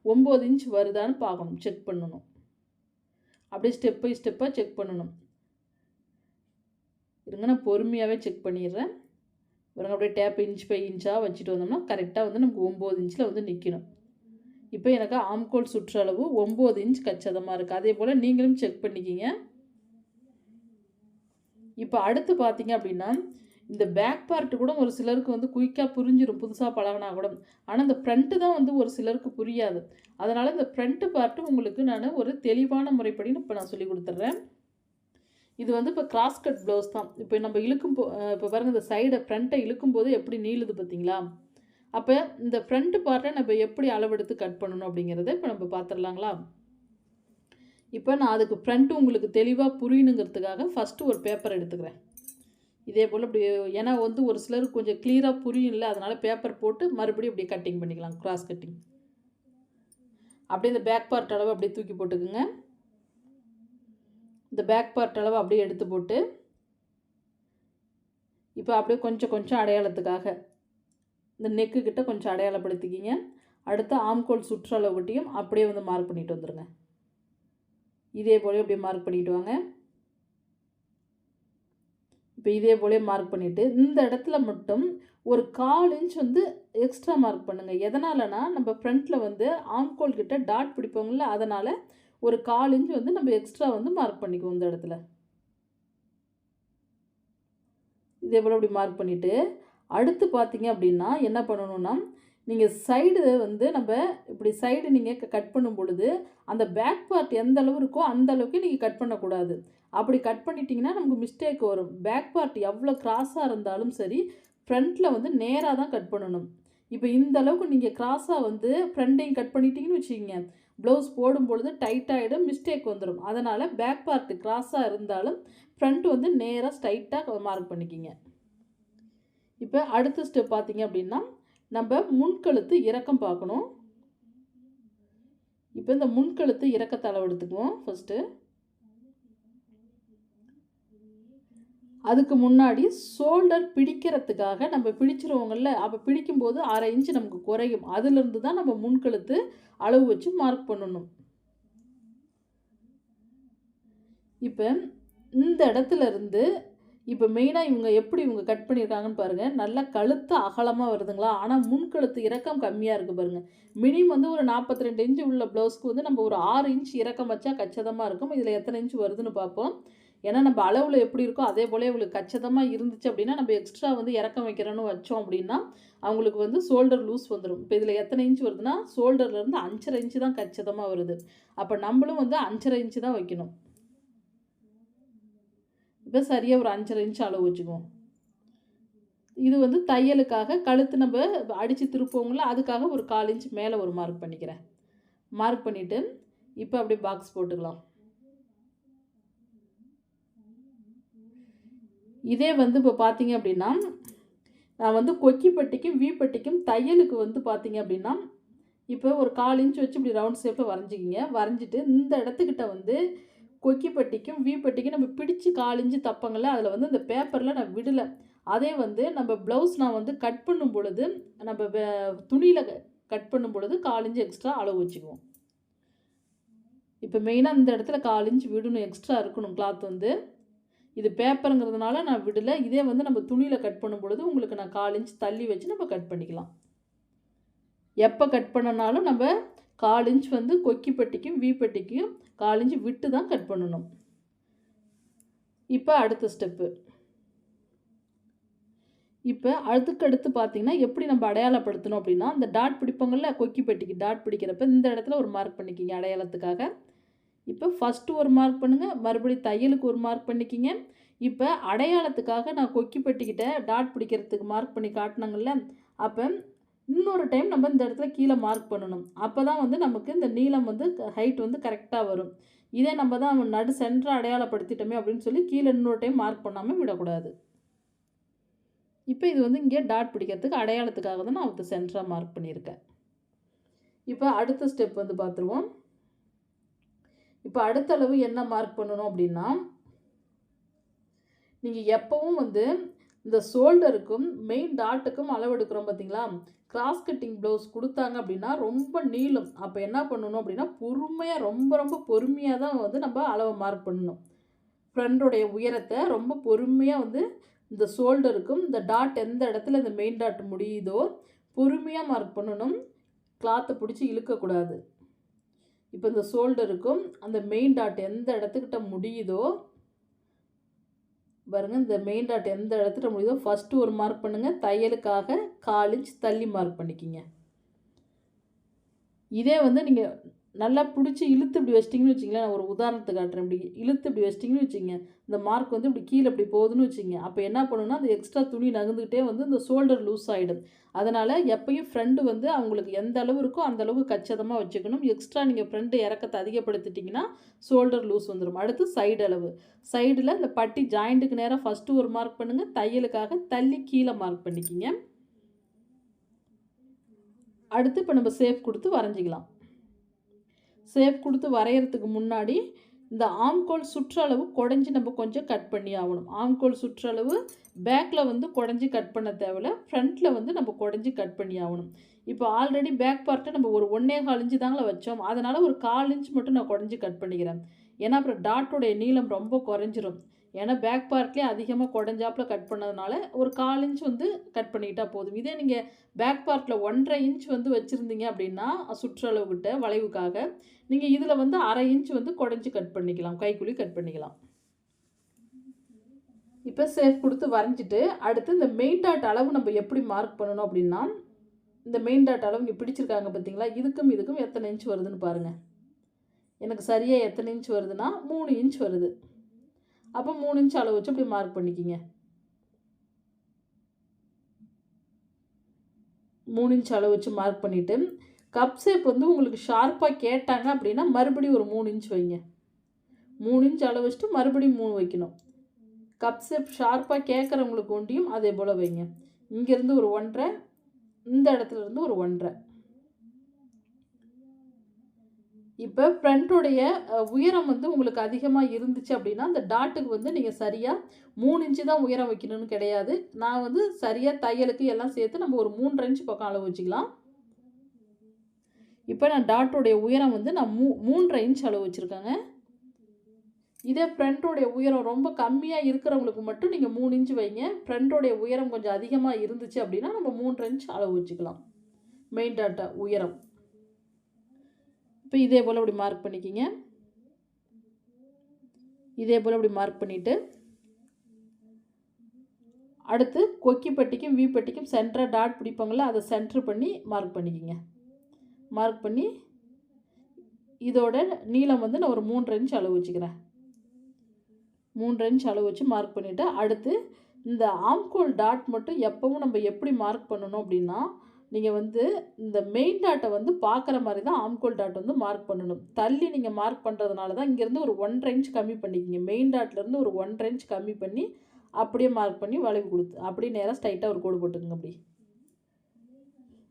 9 இன்ச் வருதான்னு பார்க்கணும், செக் பண்ணணும். அப்படியே ஸ்டெப் பை ஸ்டெப்பாக செக் பண்ணணும். இருங்க நான் பொறுமையாகவே செக் பண்ணிடுறேன். பாருங்க அப்படியே டேப் இன்ச் பை இன்ச்சாக வச்சுட்டு வந்தோம்னா கரெக்டாக வந்து நமக்கு 9 இன்ச்சில் வந்து நிற்கணும். இப்போ எனக்கு ஆம்கோல் சுற்றளவு 9 இன்ச் கச்சிதமாக இருக்குது. அதே போல் நீங்களும் செக் பண்ணிக்கிங்க. இப்போ அடுத்து பார்த்தீங்க அப்படின்னா இந்த பேக் பார்ட்டு கூட ஒரு சிலருக்கு வந்து குயிக்காக புரிஞ்சிடும் புதுசாக பழகினா கூட. ஆனால் இந்த ஃப்ரண்ட்டு தான் வந்து ஒரு சிலருக்கு புரியாது. அதனால் இந்த ஃப்ரண்ட்டு பார்ட்டு உங்களுக்கு நான் ஒரு தெளிவான முறைப்படின்னு இப்போ நான் சொல்லி கொடுத்துட்றேன். இது வந்து இப்போ கிராஸ் கட் ப்ளவுஸ் தான். இப்போ நம்ம இப்போ பாருங்கள் இந்த சைடை ஃப்ரண்ட்டை இழுக்கும்போது எப்படி நீளுது பார்த்தீங்களா? அப்போ இந்த ஃப்ரண்ட் பார்ட்டை நம்ம எப்படி அளவெடுத்து கட் பண்ணணும் அப்படிங்கிறத இப்போ நம்ம பார்த்துடலாங்களா? இப்போ நான் அதுக்கு ஃப்ரண்ட்டு உங்களுக்கு தெளிவாக புரியணுங்கிறதுக்காக ஃபஸ்ட்டு ஒரு பேப்பர் எடுத்துக்கிறேன். இதே போல் இப்படி ஏன்னா வந்து ஒரு சிலருக்கு கொஞ்சம் கிளியராக புரியும்ல, அதனால் பேப்பர் போட்டு மறுபடியும் இப்படி கட்டிங் பண்ணிக்கலாம், கிராஸ் கட்டிங். அப்படியே இந்த பேக் பார்ட் அளவு அப்படியே தூக்கி போட்டுக்குங்க. இந்த பேக் பார்ட் அளவு அப்படியே எடுத்து போட்டு இப்போ அப்படியே கொஞ்சம் கொஞ்சம் அடையாளத்துக்காக இந்த நெக்கு கிட்ட கொஞ்சம் அடையாளப்படுத்திக்கிங்க. அடுத்து ஆம்கோல் சுற்றளவுகிட்டையும் அப்படியே வந்து மார்க் பண்ணிட்டு வந்துடுங்க. இதே போல அப்படியே மார்க் பண்ணிட்டு வாங்க. இப்போ இதே போலே மார்க் பண்ணிவிட்டு இந்த இடத்துல மட்டும் ஒரு 1/4 இன்ச் வந்து எக்ஸ்ட்ரா மார்க் பண்ணுங்கள். எதனாலனா நம்ம ஃப்ரண்ட்டில் வந்து ஆம்கோல் கிட்ட டாட் பிடிப்போங்கள, அதனால் ஒரு 1/4 இன்ச் வந்து நம்ம எக்ஸ்ட்ரா வந்து மார்க் பண்ணிக்குவோம் இந்த இடத்துல. இதே போல் இப்படி மார்க் பண்ணிவிட்டு அடுத்து பார்த்தீங்க அப்படின்னா என்ன பண்ணணும்னா நீங்கள் சைடு வந்து நம்ம இப்படி சைடு நீங்கள் கட் பண்ணும் பொழுது அந்த பேக் பார்ட் எந்த அளவு இருக்கோ அந்த அளவுக்கு நீங்கள் கட் பண்ணக்கூடாது. அப்படி கட் பண்ணிட்டீங்கன்னா நமக்கு மிஸ்டேக் வரும். பேக் பார்ட் எவ்வளோ கிராஸாக இருந்தாலும் சரி ஃப்ரண்ட்டில் வந்து நேராக தான் கட் பண்ணணும். இப்போ இந்த அளவுக்கு நீங்கள் கிராஸாக வந்து ஃப்ரண்ட்டையும் கட் பண்ணிட்டீங்கன்னு வச்சுக்கிங்க, ப்ளவுஸ் போடும் பொழுது டைட்டாகிடும், மிஸ்டேக் வந்துடும். அதனால் பேக் பார்ட்டு கிராஸாக இருந்தாலும் ஃப்ரண்ட் வந்து நேராக ஸ்ட்ரைட்டாக மார்க் பண்ணிக்கிங்க. இப்போ அடுத்த ஸ்டெப் பார்த்தீங்க அப்படின்னா நம்ம முன்கழுத்து இறக்கம் பார்க்கணும். இப்போ இந்த முன்கழுத்து இறக்கத்தை அளவு எடுத்துக்குவோம் ஃபஸ்ட்டு. அதுக்கு முன்னாடி ஷோல்டர் பிடிக்கிறதுக்காக நம்ம பிடிச்சிருவோங்கள்ல, அப்போ பிடிக்கும்போது 1/2 இன்ச்சு நமக்கு குறையும். அதுலேருந்து தான் நம்ம முன்கழுத்து அளவு வச்சு மார்க் பண்ணணும். இப்போ இந்த இடத்துல இருந்து இப்போ மெயினாக இவங்க கட் பண்ணியிருக்காங்கன்னு பாருங்கள். நல்லா கழுத்து அகலமாக வருதுங்களா, ஆனால் முன்கழுத்து இறக்கம் கம்மியாக இருக்குது பாருங்கள். மினிமம் வந்து ஒரு 42 இன்ச்சு உள்ள ப்ளவுஸ்க்கு வந்து நம்ம ஒரு 6 இன்ச் இறக்கம் வச்சா கச்சிதமாக இருக்கும். இதில் எத்தனை இன்ச் வருதுன்னு பார்ப்போம். ஏன்னா நம்ம அளவில் எப்படி இருக்கோ அதே போல் இவங்களுக்கு கச்சிதமாக இருந்துச்சு அப்படின்னா நம்ம எக்ஸ்ட்ரா வந்து இறக்கம் வைக்கிறோன்னு வச்சோம் அப்படின்னா அவங்களுக்கு வந்து ஷோல்டர் லூஸ் வந்துடும். இப்போ இதில் எத்தனை இன்ச் வருதுன்னா ஷோல்டர்லேருந்து 5.5 இன்ச்சு தான் கச்சிதமாக வருது. அப்போ நம்மளும் வந்து 5.5 இன்ச்சு தான் வைக்கணும். இப்போ சரியாக ஒரு 5.5 இன்ச் அளவு வச்சுக்குவோம். இது வந்து தையலுக்காக கழுத்து நம்ம அடித்து திருப்போங்கள, அதுக்காக ஒரு 1/4 இன்ச் மேலே ஒரு மார்க் பண்ணிக்கிறேன். மார்க் பண்ணிவிட்டு இப்போ அப்படியே பாக்ஸ் போட்டுக்கலாம். இதே வந்து இப்போ பார்த்தீங்க அப்படின்னா நான் வந்து கொக்கி பட்டிக்கும் வி பட்டிக்கும் தையலுக்கு வந்து பார்த்தீங்க அப்படின்னா இப்போ ஒரு 1/4 இன்ச் வச்சு இப்படி ரவுண்ட் ஷேப்பில் வரைஞ்சிக்கிங்க. வரைஞ்சிட்டு இந்த இடத்துக்கிட்ட வந்து கொக்கி பட்டிக்கும் வி பட்டிக்கும் நம்ம பிடிச்சி 1/4 இன்ச்சு தப்பங்கள்ல, அதில் வந்து இந்த பேப்பரில் நான் விடலை. அதே வந்து நம்ம ப்ளவுஸ் நான் வந்து கட் பண்ணும் பொழுது நம்ம துணியில் கட் பண்ணும் பொழுது 1/4 இன்ச்சு எக்ஸ்ட்ரா அளவு வச்சுக்குவோம். இப்போ மெயினாக இந்த இடத்துல 1/4 இன்ச் விடணும், எக்ஸ்ட்ரா இருக்கணும் கிளாத் வந்து. இது பேப்பருங்கிறதுனால நான் விடலை. இதே வந்து நம்ம துணியில் கட் பண்ணும் பொழுது உங்களுக்கு நான் 1/4 இன்ச் தள்ளி வச்சு நம்ம கட் பண்ணிக்கலாம். எப்போ கட் பண்ணனாலும் நம்ம 1/4 இன்ச் வந்து கொக்கி பட்டிக்கும் வி பட்டிக்கும் 1/4 இன்ச் விட்டு தான் கட் பண்ணணும். இப்போ அடுத்த ஸ்டெப்பு. இப்போ அதுக்கடுத்து பார்த்தீங்கன்னா, எப்படி நம்ம அடையாளப்படுத்தணும் அப்படின்னா, அந்த டாட் பிடிப்பாங்கள்ல கொக்கி பெட்டிக்கு டாட் பிடிக்கிறப்ப இந்த இடத்துல ஒரு மார்க் பண்ணிக்கிங்க அடையாளத்துக்காக. இப்போ ஃபஸ்ட்டு ஒரு மார்க் பண்ணுங்க. மறுபடியும் தையலுக்கு ஒரு மார்க் பண்ணிக்கிங்க. இப்போ அடையாளத்துக்காக நான் கொக்கி பெட்டிக்கிட்ட டாட் பிடிக்கிறதுக்கு மார்க் பண்ணி காட்டினேங்கல்ல, அப்போ இன்னொரு டைம் நம்ம இந்த இடத்துல கீழே மார்க் பண்ணணும். அப்போ தான் வந்து நமக்கு இந்த நீளம் வந்து ஹைட் வந்து கரெக்டாக வரும். இதே நம்ம தான் நடு சென்டரை அடையாளப்படுத்திட்டோமே அப்படின்னு சொல்லி கீழே இன்னொரு டைம் மார்க் பண்ணாமல் விடக்கூடாது. இப்போ இது வந்து இங்கே டாட் பிடிக்கிறதுக்கு அடையாளத்துக்காக தான் நான் வந்து சென்டராக மார்க் பண்ணியிருக்கேன். இப்போ அடுத்த ஸ்டெப் வந்து பார்த்துருவோம். இப்போ அடுத்த அளவு என்ன மார்க் பண்ணணும் அப்படின்னா, நீங்கள் எப்பவும் வந்து இந்த ஷோல்டருக்கும் மெயின் டாட்டுக்கும் அளவு எடுக்கிறோம் பார்த்தீங்களா, கிராஸ் கட்டிங் ப்ளவுஸ் கொடுத்தாங்க அப்படின்னா ரொம்ப நீளம். அப்போ என்ன பண்ணணும் அப்படின்னா, பொறுமையாக ரொம்ப ரொம்ப பொறுமையாக தான் வந்து நம்ம அளவை மார்க் பண்ணணும். ஃப்ரண்டோடைய உயரத்தை ரொம்ப பொறுமையாக வந்து இந்த ஷோல்டருக்கும் இந்த டாட் எந்த இடத்துல இந்த மெயின் டாட் முடியுதோ பொறுமையாக மார்க் பண்ணணும். கிளாத்தை பிடிச்சி இழுக்கக்கூடாது. இப்போ இந்த ஷோல்டருக்கும் அந்த மெயின் டாட் எந்த இடத்துக்கிட்ட முடியுதோ பாருங்கள், இந்த மெயின் டாட் எந்த இடத்துல முடியுதோ ஃபஸ்ட்டு ஒரு மார்க் பண்ணுங்கள். தையலுக்காக 1/4 இன்ச் தள்ளி மார்க் பண்ணிக்கிங்க. இதே வந்து நீங்கள் நல்லா பிடிச்சி இழுத்து இப்படி வச்சிட்டிங்கன்னு வச்சிங்களேன், நான் ஒரு உதாரணத்துக்கு காட்டுறேன். இப்படி இழுத்து இப்படி வச்சிட்டிங்கன்னு வச்சிங்க, இந்த மார்க் வந்து இப்படி கீழே இப்படி போகுதுன்னு வச்சிங்க, அப்போ என்ன பண்ணணும்னா அந்த எக்ஸ்ட்ரா துணி நகர்ந்துக்கிட்டே வந்து இந்த ஷோல்டர் லூஸ் ஆகிடும். அதனால் எப்பயும் ஃப்ரண்ட் வந்து அவங்களுக்கு எந்த அளவு இருக்கோ அந்த அளவுக்கு கச்சிதமாக வச்சுக்கணும். எக்ஸ்ட்ரா நீங்கள் ஃப்ரண்ட் இறக்கத்தை அதிகப்படுத்திட்டிங்கன்னா ஷோல்டர் லூஸ் வந்துடும். அடுத்து சைடு அளவு. சைடில் இந்த பட்டி ஜாயிண்ட்டுக்கு நேராக ஃபஸ்ட்டு ஒரு மார்க் பண்ணுங்கள். தையலுக்காக தள்ளி கீழே மார்க் பண்ணிக்கிங்க. அடுத்து இப்போ நம்ம சேஃப் கொடுத்து வரைஞ்சிக்கலாம். சேஃப் கொடுத்து வரைகிறதுக்கு முன்னாடி இந்த ஆம்கோல் சுற்றளவு குடஞ்சி நம்ம கொஞ்சம் கட் பண்ணி ஆகணும். ஆம்கோல் சுற்றளவு பேக்கில் வந்து குடஞ்சி கட் பண்ண தேவையில்ல, ஃப்ரண்ட்டில் வந்து நம்ம குடஞ்சி கட் பண்ணி ஆகணும். இப்போ ஆல்ரெடி பேக் பார்ட்டை நம்ம ஒரு 1.25 இன்ச்சு தாங்களே வச்சோம், அதனால் ஒரு 1/4 இன்ச் மட்டும் நான் குடஞ்சி கட் பண்ணிக்கிறேன். ஏன்னா அப்புறம் டாட்டோடைய நீளம் ரொம்ப குறைஞ்சிரும். ஏன்னா பேக் பார்ட்லேயே அதிகமாக குடஞ்சாப்பில் கட் பண்ணதுனால ஒரு 1/4 இன்ச் வந்து கட் பண்ணிக்கிட்டால் போதும். இதே நீங்கள் பேக் பார்ட்டில் 1.5 இன்ச் வந்து வச்சுருந்தீங்க அப்படின்னா சுற்றளவுக்கிட்ட வளைவுக்காக நீங்கள் இதில் வந்து 1/2 இன்ச் வந்து குடஞ்சி கட் பண்ணிக்கலாம், கைக்குழி கட் பண்ணிக்கலாம். இப்போ சேஃப் கொடுத்து வரைஞ்சிட்டு அடுத்து இந்த மெயின் டாட் அளவு நம்ம எப்படி மார்க் பண்ணணும் அப்படின்னா, இந்த மெயின் டாட் அளவு இங்கே பிடிச்சிருக்காங்க பார்த்தீங்களா, இதுக்கும் எத்தனை இன்ச் வருதுன்னு பாருங்கள். எனக்கு சரியாக எத்தனை இன்ச் வருதுன்னா 3 இன்ச் வருது. அப்போ 3 இன்ச் அளவு வச்சு இப்படி மார்க் பண்ணிக்கிங்க. 3 இன்ச் அளவு வச்சு மார்க் பண்ணிவிட்டு கப் ஷேப் வந்து உங்களுக்கு ஷார்ப்பாக கேட்டாங்க அப்படின்னா மறுபடியும் ஒரு 3 இன்ச் வைங்க. 3 இன்ச் அளவு வச்சுட்டு மறுபடியும் 3 வைக்கணும். கப் ஷேப் ஷார்ப்பாக கேட்குறவங்களுக்கு ஒண்டியும் அதே போல் வைங்க. இங்கேருந்து ஒரு 1.5, இந்த இடத்துல இருந்து ஒரு 1.5. இப்போ ஃப்ரண்ட்டோடைய உயரம் வந்து உங்களுக்கு அதிகமாக இருந்துச்சு அப்படின்னா அந்த டாட்டுக்கு வந்து நீங்கள் சரியாக 3 இன்ச்சு தான் உயரம் வைக்கணும்னு கிடையாது. நான் வந்து சரியாக தையலுக்கு எல்லாம் சேர்த்து நம்ம ஒரு 3.5 இன்ச் பக்கம் அளவு வச்சுக்கலாம். இப்போ நான் டாட்டோடைய உயரம் வந்து நான் 3.5 இன்ச் அளவு வச்சுருக்கேங்க. இதே ஃப்ரண்ட்டோடைய உயரம் ரொம்ப கம்மியாக இருக்கிறவங்களுக்கு மட்டும் நீங்கள் 3 இன்ச் வைங்க. ஃப்ரண்ட்டோடைய உயரம் கொஞ்சம் அதிகமாக இருந்துச்சு அப்படின்னா நம்ம 3.5 இன்ச் அளவு வச்சுக்கலாம் மெயின் டாட்டா உயரம். இப்போ இதே போல் இப்படி மார்க் பண்ணிக்கிங்க. இதே போல் இப்படி மார்க் பண்ணிவிட்டு அடுத்து கொக்கி பட்டிக்கும் வி பட்டிக்கும் சென்டராக டாட் பிடிப்பாங்கள அதை சென்ட்ரு பண்ணி மார்க் பண்ணிக்கிங்க. மார்க் பண்ணி இதோட நீளம் வந்து நான் ஒரு 3.5 இன்ச் அளவு வச்சுக்கிறேன். 3.5 இன்ச் அளவு வச்சு மார்க் பண்ணிவிட்டு அடுத்து இந்த ஆம்கோல் டாட் மட்டும் எப்பவும் நம்ம எப்படி மார்க் பண்ணணும் அப்படின்னா, நீங்கள் வந்து இந்த மெயின் டாட்டை வந்து பார்க்குற மாதிரி தான் ஆம்கோல் டாட் வந்து மார்க் பண்ணணும். தள்ளி நீங்கள் மார்க் பண்ணுறதுனால தான் இங்கேருந்து ஒரு 1.5 இன்ச் கம்மி பண்ணிக்கிங்க. மெயின் டாட்லேருந்து ஒரு 1.5 இன்ச் கம்மி பண்ணி அப்படியே மார்க் பண்ணி வளைவு கொடுத்து அப்படியே நேராக ஸ்ட்ரைட்டாக ஒரு கோடு போட்டுக்குங்க. அப்படி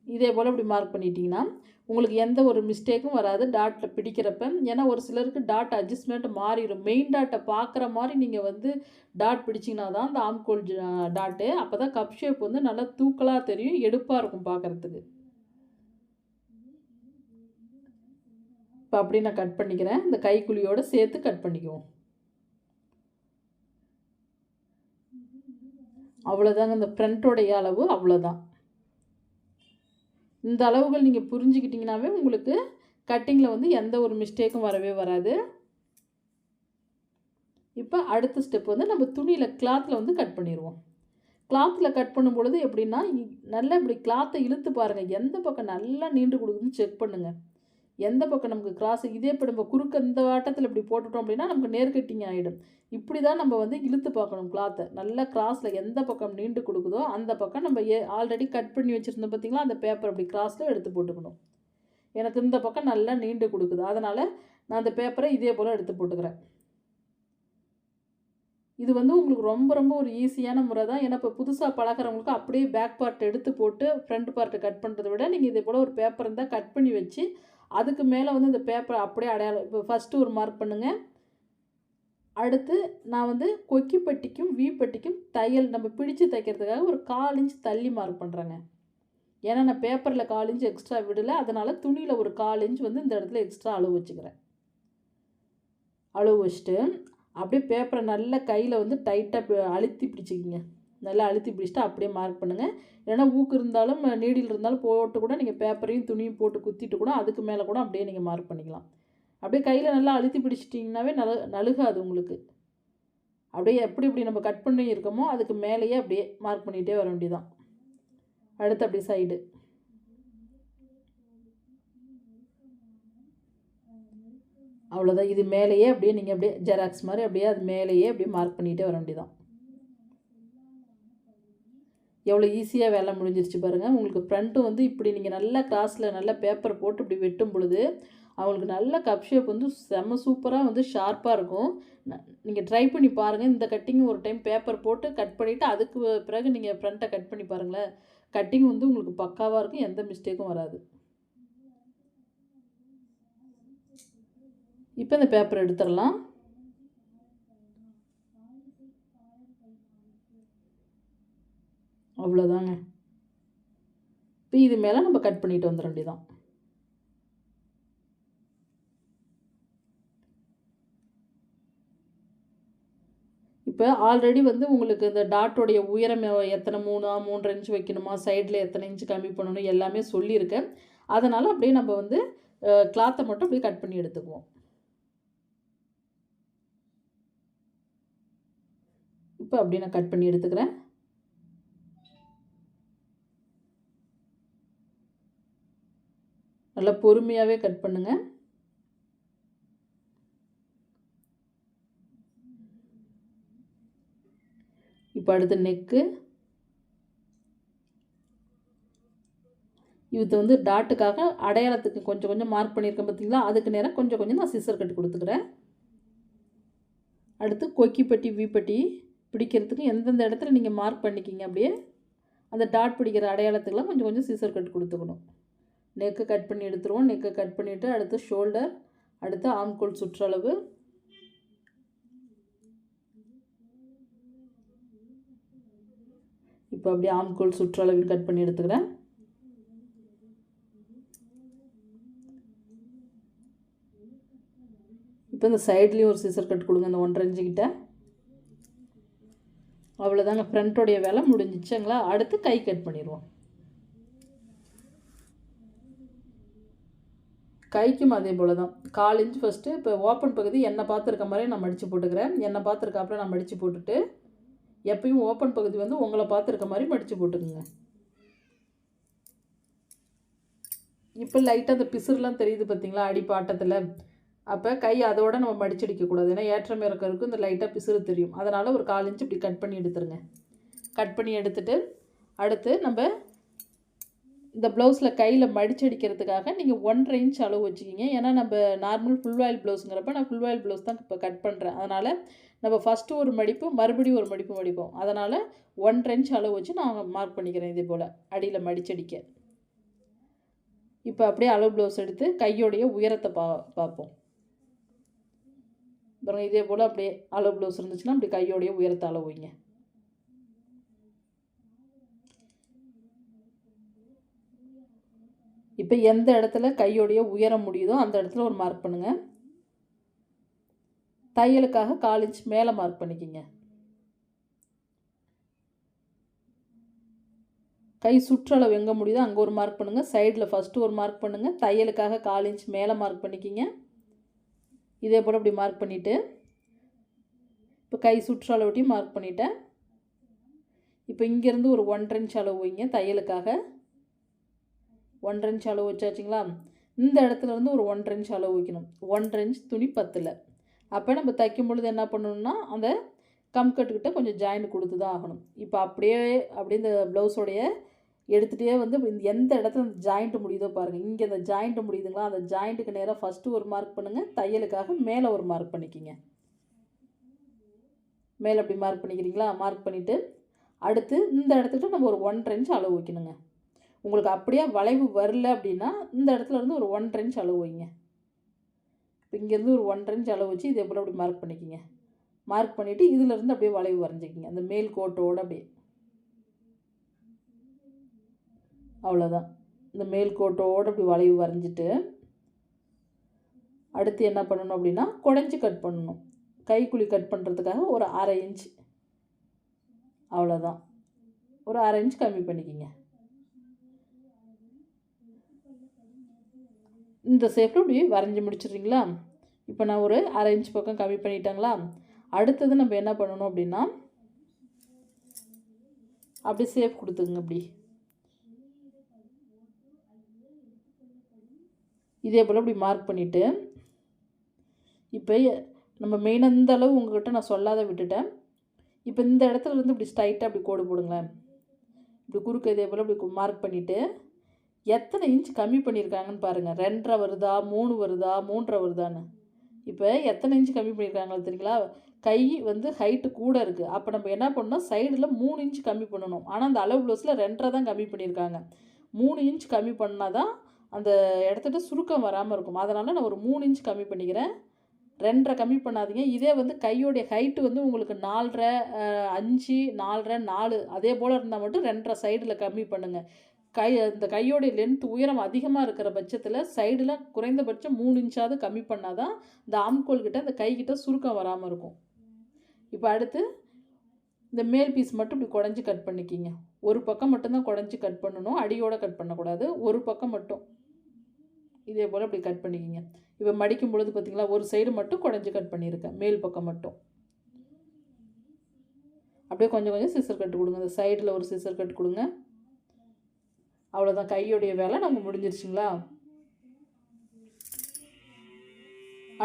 இதே போல் இப்படி மார்க் பண்ணிட்டீங்கன்னா உங்களுக்கு எந்த ஒரு மிஸ்டேக்கும் வராது டாட்டில் பிடிக்கிறப்ப. ஏன்னா ஒரு சிலருக்கு டாட் அட்ஜஸ்ட்மெண்ட் மாறிடும். மெயின் டாட்டை பார்க்குற மாதிரி நீங்கள் வந்து டாட் பிடிச்சிங்கன்னா தான் அந்த ஆம்கோல் டாட்டு. அப்போ தான் கப் ஷேப் வந்து நல்லா தூக்கலாக தெரியும், எடுப்பாக இருக்கும் பார்க்குறதுக்கு. இப்போ அப்படியே நான் கட் பண்ணிக்கிறேன். இந்த கைக்குழியோடு சேர்த்து கட் பண்ணிக்குவோம். அவ்வளோதாங்க, இந்த ஃப்ரண்ட்டோடைய அளவு அவ்வளோதான். இந்த அளவுகள் நீங்கள் புரிஞ்சுக்கிட்டிங்கனாவே உங்களுக்கு கட்டிங்கில் வந்து எந்த ஒரு மிஸ்டேக்கும் வரவே வராது. இப்போ அடுத்த ஸ்டெப் வந்து நம்ம துணியில் கிளாத்தில் வந்து கட் பண்ணிடுவோம். கிளாத்தில் கட் பண்ணும்பொழுது எப்படின்னா, நல்லா இப்படி கிளாத்தை இழுத்து பாருங்கள். எந்த பக்கம் நல்லா நீண்டு கொடுக்குதுன்னு செக் பண்ணுங்கள். எந்த பக்கம் நமக்கு கிராஸ் இதே இப்போ நம்ம குறுக்க இந்த வாட்டத்தில் இப்படி போட்டுட்டோம் அப்படின்னா நமக்கு நேர் கட்டிங் ஆகிடும். இப்படி தான் நம்ம வந்து இழுத்து பார்க்கணும் கிளாத்தை. நல்லா கிராஸில் எந்த பக்கம் நீண்டு கொடுக்குதோ அந்த பக்கம் நம்ம ஆல்ரெடி கட் பண்ணி வச்சுருந்தோம் பார்த்தீங்களா, அந்த பேப்பர் அப்படி கிராஸில் எடுத்து போட்டுக்கணும். எனக்கு இந்த பக்கம் நல்லா நீண்டு கொடுக்குது, அதனால் நான் அந்த பேப்பரை இதே போல் எடுத்து போட்டுக்கிறேன். இது வந்து உங்களுக்கு ரொம்ப ரொம்ப ஒரு ஈஸியான முறை தான். ஏன்னா இப்போ புதுசாக பழகிறவங்களுக்கு அப்படியே பேக் பார்ட் எடுத்து போட்டு ஃப்ரண்ட் பார்ட்டை கட் பண்ணுறத விட நீங்கள் இதே போல் ஒரு பேப்பர் இருந்தால் கட் பண்ணி வச்சு அதுக்கு மேலே வந்து இந்த பேப்பரை அப்படியே அடையாளம் இப்போ ஃபஸ்ட்டு ஒரு மார்க் பண்ணுங்கள். அடுத்து நான் வந்து கொக்கி பட்டிக்கும் வி பட்டிக்கும் தையல் நம்ம பிடிச்சு தைக்கிறதுக்காக ஒரு 1/4 இன்ச் தள்ளி மார்க் பண்ணுறேங்க. ஏன்னா நான் பேப்பரில் 1/4 இன்ச் எக்ஸ்ட்ரா விடலை, அதனால் துணியில் ஒரு 1/4 இன்ச் வந்து இந்த இடத்துல எக்ஸ்ட்ரா அளவு வச்சுக்கிறேன். அளவு வச்சுட்டு அப்படியே பேப்பரை நல்லா கையில் வந்து டைட்டாக அழுத்தி பிடிச்சிக்கிங்க. நல்லா அழுத்தி பிடிச்சிட்டு அப்படியே மார்க் பண்ணுங்கள். இல்லைன்னா ஊக்கு இருந்தாலும் நீடில் இருந்தாலும் போட்டு கூட நீங்கள் பேப்பரையும் துணியும் போட்டு குத்திட்டு கூட அதுக்கு மேலே கூட அப்படியே நீங்கள் மார்க் பண்ணிக்கலாம். அப்படியே கையில் நல்லா அழுத்தி பிடிச்சிட்டிங்கனாவே நழுகாது உங்களுக்கு. அப்படியே எப்படி இப்படி நம்ம கட் பண்ணி இருக்கோமோ அதுக்கு மேலேயே அப்படியே மார்க் பண்ணிகிட்டே வர வேண்டியதான். அடுத்து அப்படியே சைடு அவ்வளோதான். இது மேலேயே அப்படியே நீங்கள் அப்படியே ஜெராக்ஸ் மாதிரி அப்படியே அது மேலேயே அப்படியே மார்க் பண்ணிகிட்டே வர வேண்டியதான். எவ்வளோ ஈஸியாக வேலை முடிஞ்சிருச்சு பாருங்கள். உங்களுக்கு ஃப்ரண்ட்டும் வந்து இப்படி நீங்கள் நல்லா கிராஸில் நல்லா பேப்பர் போட்டு இப்படி வெட்டும் பொழுது அவங்களுக்கு நல்ல கப் ஷேப் வந்து செம்ம சூப்பராக வந்து ஷார்ப்பாக இருக்கும். நீங்கள் ட்ரை பண்ணி பாருங்கள். இந்த கட்டிங் ஒரு டைம் பேப்பர் போட்டு கட் பண்ணிவிட்டு அதுக்கு பிறகு நீங்கள் ஃப்ரண்ட்டை கட் பண்ணி பாருங்களேன். கட்டிங் வந்து உங்களுக்கு பக்காவாக இருக்கும், எந்த மிஸ்டேக்கும் வராது. இப்போ இந்த பேப்பர் எடுத்துடலாம். அவ்வளோதாங்க. இப்போ இது மேலே நம்ம கட் பண்ணிட்டு வந்துட வேண்டியதான். இப்போ ஆல்ரெடி வந்து உங்களுக்கு இந்த டாட்டோடைய உயரம் எத்தனை 3 இன்ச் வைக்கணுமா, சைடில் எத்தனை இன்ச்சு கம்மி பண்ணணும் எல்லாமே சொல்லியிருக்கேன். அதனால் அப்படியே நம்ம வந்து கிளாத்தை மட்டும் அப்படியே கட் பண்ணி எடுத்துக்குவோம். இப்போ அப்படியே நான் கட் பண்ணி எடுத்துக்கிறேன். நல்லா பொறுமையாகவே கட் பண்ணுங்கள். இப்போ அடுத்து நெக்கு. இது வந்து டாட்டுக்காக அடையாளத்துக்கு கொஞ்சம் கொஞ்சம் மார்க் பண்ணியிருக்கேன் பார்த்தீங்களா, அதுக்கு நேரம் கொஞ்சம் கொஞ்சம் நான் சிசர் கட் கொடுத்துக்கிறேன். அடுத்து கொக்கி பட்டி வி பட்டி பிடிக்கிறதுக்கு எந்தெந்த இடத்துல நீங்கள் மார்க் பண்ணிக்கிங்க அப்படியே அந்த டாட் பிடிக்கிற அடையாளத்துக்கெலாம் கொஞ்சம் கொஞ்சம் சிசர் கட் கொடுத்துக்கணும். நெக்கு கட் பண்ணி எடுத்துருவோம். நெக்கை கட் பண்ணிவிட்டு அடுத்து ஷோல்டர், அடுத்து ஆம்கோல் சுற்றளவு, இப்போ அப்படியே ஆம்கோல் சுற்றளவில் கட் பண்ணி எடுத்துக்கிறேன். இப்போ இந்த சைட்லேயும் ஒரு சிசர் கட் கொடுங்க, அந்த 1.5 இன்ச்சு கிட்ட. அவ்வளோதாங்க, ஃப்ரண்ட்டோடைய வேலை முடிஞ்சிச்சுங்களா. அடுத்து கை கட் பண்ணிடுவோம். கைக்கும் அதே போல் தான் 1/4 இன்ச் ஃபஸ்ட்டு இப்போ ஓப்பன் பகுதி என்னை பார்த்துருக்க மாதிரி நான் மடித்து போட்டுக்கிறேன். என்னை பார்த்துருக்காப்புல நான் மடித்து போட்டுட்டு எப்பயும் ஓப்பன் பகுதி வந்து உங்களை பார்த்துருக்க மாதிரி மடித்து போட்டுக்குங்க. இப்போ லைட்டாக அந்த பிசுறுலாம் தெரியுது பார்த்தீங்களா அடிப்பாட்டத்தில். அப்போ கை அதோடு நம்ம மடிச்சடிக்கக்கூடாது, ஏன்னா ஏற்றம் இறக்கிறதுக்கு இந்த லைட்டாக பிசுறு தெரியும். அதனால் ஒரு 1/4 இன்ச் இப்படி கட் பண்ணி எடுத்துருங்க. கட் பண்ணி எடுத்துகிட்டு அடுத்து நம்ம இந்த ப்ளவுஸில் கையில் மடிச்சடிக்கிறதுக்காக நீங்கள் 1.5 இன்ச் அளவு வச்சுக்கிங்க. ஏன்னா நம்ம நார்மல் ஃபுல் ஆயில் ப்ளவுஸுங்கிறப்ப நான் ஃபுல் ஆயில் ப்ளவுஸ் தான் இப்போ கட் பண்ணுறேன். அதனால் நம்ம ஃபஸ்ட்டு ஒரு மடிப்பு மறுபடியும் ஒரு மடிப்பு மடிப்போம். அதனால் 1.5 இன்ச் அளவு வச்சு நான் மார்க் பண்ணிக்கிறேன். இதே போல் அடியில் மடிச்சடிக்க. இப்போ அப்படியே அளவு ப்ளவுஸ் எடுத்து கையோடைய உயரத்தை பார்ப்போம். பாருங்கள், இதே போல் அப்படியே அளவு ப்ளவுஸ் இருந்துச்சுன்னா அப்படி கையோடைய உயரத்தை அளவு வைங்க. இப்போ எந்த இடத்துல கையோடைய உயரம் முடியுதோ அந்த இடத்துல ஒரு மார்க் பண்ணுங்கள். தையலுக்காக 1/4 இன்ச் மேலே மார்க் பண்ணிக்கிங்க. கை சுற்றளவு எங்கே முடியுதோ அங்கே ஒரு மார்க் பண்ணுங்கள். சைடில் ஃபஸ்ட்டு ஒரு மார்க் பண்ணுங்கள். தையலுக்காக 1/4 இன்ச் மேலே மார்க் பண்ணிக்கிங்க. இதே போல் இப்படி மார்க் பண்ணிவிட்டு இப்போ கை சுற்றளவுட்டையும் மார்க் பண்ணிட்டேன். இப்போ இங்கேருந்து ஒரு 1.5 இன்ச் அளவு வைங்க தையலுக்காக. 1.5 இன்ச் அளவு வச்சாச்சுங்களா? இந்த இடத்துலேருந்து ஒரு 1.5 இன்ச் அளவு வைக்கணும். 1.5 இன்ச் துணி பத்தல. அப்போ நம்ம தைக்கும் பொழுது என்ன பண்ணணும்னா அந்த கம்கட்டுக்கிட்ட கொஞ்சம் ஜாயிண்ட் கொடுத்து தான் ஆகணும். இப்போ அப்படியே இந்த ப்ளவுஸோடைய எடுத்துகிட்டே வந்து எந்த இடத்துல அந்த ஜாயிண்ட் முடியுதோ பாருங்கள். இங்கே அந்த ஜாயிண்ட் முடியுதுங்களா? அந்த ஜாயிண்ட்டுக்கு நேராக ஃபஸ்ட்டு ஒரு மார்க் பண்ணுங்கள். தையலுக்காக மேலே ஒரு மார்க் பண்ணிக்கிங்க. மேலே அப்படி மார்க் பண்ணிக்கிறீங்களா? மார்க் பண்ணிவிட்டு அடுத்து இந்த இடத்துக்கிட்ட நம்ம ஒரு 1.5 இன்ச் அளவு வைக்கணுங்க. உங்களுக்கு அப்படியே வளைவு வரல அப்படின்னா இந்த இடத்துல இருந்து ஒரு 1.5 இன்ச் அளவு வைங்க. இப்போ இங்கேருந்து ஒரு 1.5 இன்ச் அளவு வச்சு இதே போல் அப்படி மார்க் பண்ணிக்கிங்க. மார்க் பண்ணிவிட்டு இதிலேருந்து அப்படியே வளைவு வரைஞ்சிக்கிங்க. அந்த மேல் கோட்டோடு அப்படியே. அவ்வளோதான். இந்த மேல் கோட்டோடு அப்படி வளைவு வரைஞ்சிட்டு அடுத்து என்ன பண்ணணும் அப்படின்னா குடஞ்சி கட் பண்ணணும். கைக்குழி கட் பண்ணுறதுக்காக ஒரு 1/2 இன்ச். அவ்வளோதான். ஒரு 1/2 இன்ச் கம்மி பண்ணிக்கிங்க. இந்த ஷேப்பில் இப்படி வரைஞ்சி முடிச்சிடுறீங்களா? இப்போ நான் ஒரு 1/2 இன்ச் பக்கம் கம்மி பண்ணிட்டேங்களா? அடுத்தது நம்ம என்ன பண்ணணும் அப்படின்னா அப்படி ஷேப் கொடுத்துக்குங்க. அப்படி இதே போல் இப்படி மார்க் பண்ணிவிட்டு இப்போ நம்ம மெயினாக இந்த அளவு உங்கள்கிட்ட நான் சொல்லாத விட்டுட்டேன். இப்போ இந்த இடத்துல இருந்து இப்படி ஸ்ட்ரைட்டாக அப்படி கோடு போடுங்களேன். இப்படி குறுக்க இதே போல் இப்படி மார்க் பண்ணிவிட்டு எத்தனை இன்ச் கம்மி பண்ணியிருக்காங்கன்னு பாருங்கள். 2.5 வருதா, 3 வருதா, 3.5 வருதான்னு. இப்போ எத்தனை இன்ச் கம்மி பண்ணியிருக்காங்களா தெரியுங்களா? கை வந்து ஹைட்டு கூட இருக்குது. அப்போ நம்ம என்ன பண்ணணும், சைடில் 3 இன்ச் கம்மி பண்ணணும். ஆனால் அந்த அளவு ப்ளவுஸில் 2.5 தான் கம்மி பண்ணியிருக்காங்க. 3 இன்ச் கம்மி பண்ணால் தான் அந்த இடத்துட்டு சுருக்கம் வராமல் இருக்கும். அதனால் நான் ஒரு 3 இன்ச் கம்மி பண்ணிக்கிறேன். 2.5 கம்மி பண்ணாதீங்க. இதே வந்து கையோடைய ஹைட்டு வந்து உங்களுக்கு 4.5, 5, 4.5, 4 அதே போல் இருந்தால் மட்டும் 2.5 சைடில் கம்மி பண்ணுங்கள். இந்த கையோடைய லென்த் உயரம் அதிகமாக இருக்கிற பட்சத்தில் சைடில் குறைந்தபட்சம் 3 இன்ச்சாவது கம்மி பண்ணால் தான் இந்த ஆம்கோல்கிட்ட இந்த கைக்கிட்ட சுருக்கம் வராமல் இருக்கும். இப்போ அடுத்து இந்த மேல் பீஸ் மட்டும் இப்படி குடஞ்சி கட் பண்ணிக்கிங்க. ஒரு பக்கம் மட்டும்தான் குடஞ்சி கட் பண்ணணும். அடியோடு கட் பண்ணக்கூடாது. ஒரு பக்கம் மட்டும் இதே போல் இப்படி கட் பண்ணிக்கிங்க. இப்போ மடிக்கும் பொழுது பார்த்திங்களா, ஒரு சைடு மட்டும் குடஞ்சி கட் பண்ணியிருக்கேன். மேல் பக்கம் மட்டும் அப்படியே கொஞ்சம் கொஞ்சம் சிசர் கட்டு கொடுங்க. இந்த சைடில் ஒரு சிசர் கட்டு கொடுங்க. அவ்வளோதான். கையோடைய வேலை நம்ம முடிஞ்சிருச்சுங்களா?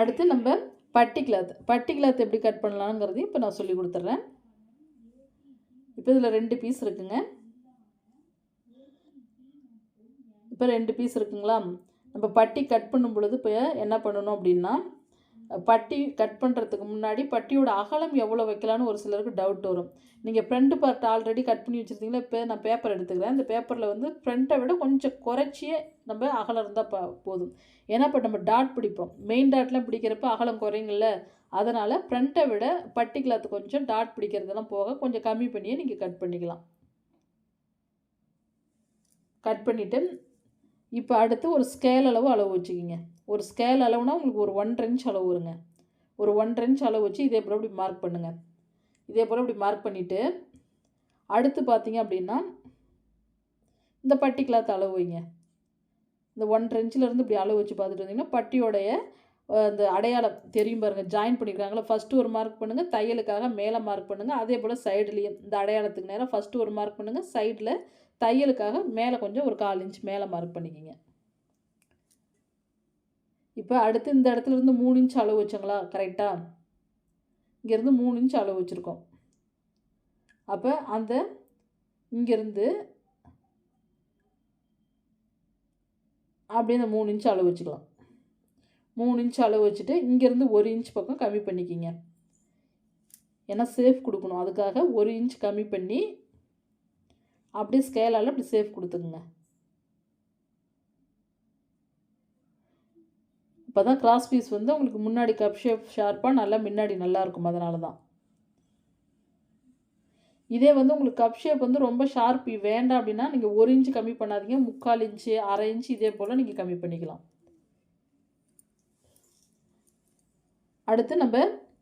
அடுத்து நம்ம பட்டி கிளாத் எப்படி கட் பண்ணலாங்கிறதையும் இப்போ நான் சொல்லி கொடுத்துட்றேன். இப்போ இதில் 2 பீஸ் இருக்குங்க. இப்போ 2 பீஸ் இருக்குங்களா? நம்ம பட்டி கட் பண்ணும் பொழுது இப்போ என்ன பண்ணணும் அப்படின்னா, பட்டி கட் பண்ணுறதுக்கு முன்னாடி பட்டியோட அகலம் எவ்வளோ வைக்கலான்னு ஒரு சிலருக்கு டவுட் வரும். நீங்கள் ஃப்ரண்ட் பார்ட் ஆல்ரெடி கட் பண்ணி வச்சுருந்தீங்களா? இப்போ நான் பேப்பர் எடுத்துக்கிறேன். இந்த பேப்பரில் வந்து ஃப்ரண்ட்டை விட கொஞ்சம் குறைச்சியே நம்ம அகலம் இருந்தால் போதும். ஏன்னா இப்போ நம்ம டாட் பிடிப்போம். மெயின் டாட்லாம் பிடிக்கிறப்ப அகலம் குறையுங்கள்ல. அதனால் ஃப்ரண்ட்டை விட பட்டி கிளாத் கொஞ்சம் டாட் பிடிக்கிறதெல்லாம் போக கொஞ்சம் கம்மி பண்ணியே நீங்கள் கட் பண்ணிக்கலாம். கட் பண்ணிவிட்டு இப்போ அடுத்து ஒரு ஸ்கேல் அளவு வச்சுக்கிங்க. ஒரு ஸ்கேல் அளவுனா உங்களுக்கு ஒரு 1.5 இன்ச் அளவு வருங்க. ஒரு 1.5 இன்ச் அளவு வச்சு இதே போல் இப்படி மார்க் பண்ணுங்கள். இதே போல் இப்படி மார்க் பண்ணிவிட்டு அடுத்து பார்த்தீங்க அப்படின்னா இந்த பட்டி கிளாத் அளவு வைங்க. இந்த 1.5 இன்ச்சிலேருந்து இப்படி அளவு வச்சு பார்த்துட்டு வந்தீங்கன்னா பட்டியோடைய அந்த அடையாளம் தெரியும் பாருங்கள். ஜாயின் பண்ணியிருக்காங்களா? ஃபஸ்ட்டு ஒரு மார்க் பண்ணுங்கள். தையலுக்காக மேலே மார்க் பண்ணுங்கள். அதே போல் சைடுலேயும் இந்த அடையாளத்துக்கு நேராக ஃபஸ்ட்டு ஒரு மார்க் பண்ணுங்கள். சைடில் தையலுக்காக மேலே கொஞ்சம் ஒரு 1/4 இன்ச் மேலே மார்க் பண்ணிக்கிங்க. இப்போ அடுத்து இந்த இடத்துலேருந்து 3 இன்ச் அளவு வச்சோங்களா? கரெக்டாக இங்கேருந்து 3 இன்ச் அளவு வச்சுருக்கோம். அப்போ அந்த இங்கேருந்து அப்படியே அந்த 3 இன்ச் அளவு வச்சுக்கலாம். 3 இன்ச் அளவு வச்சுட்டு இங்கேருந்து 1 இன்ச் பக்கம் கம்மி பண்ணிக்கிங்க. ஏன்னா சேஃப் கொடுக்கணும். அதுக்காக 1 இன்ச் கம்மி பண்ணி அப்படியே ஸ்கேலால் அப்படி சேஃப் கொடுத்துக்குங்க. இப்போ தான் கிராஸ் பீஸ் வந்து உங்களுக்கு முன்னாடி கப் ஷேப் ஷார்ப்பாக நல்லா முன்னாடி நல்லாயிருக்கும். அதனால தான். இதே வந்து உங்களுக்கு கப் ஷேப் வந்து ரொம்ப ஷார்ப் வேண்டாம் அப்படின்னா நீங்கள் 1 இன்ச் கம்மி பண்ணாதீங்க. 3/4 இன்ச்சு, 1/2 இன்ச்சு இதே போல் நீங்கள் கம்மி பண்ணிக்கலாம். அடுத்து நம்ம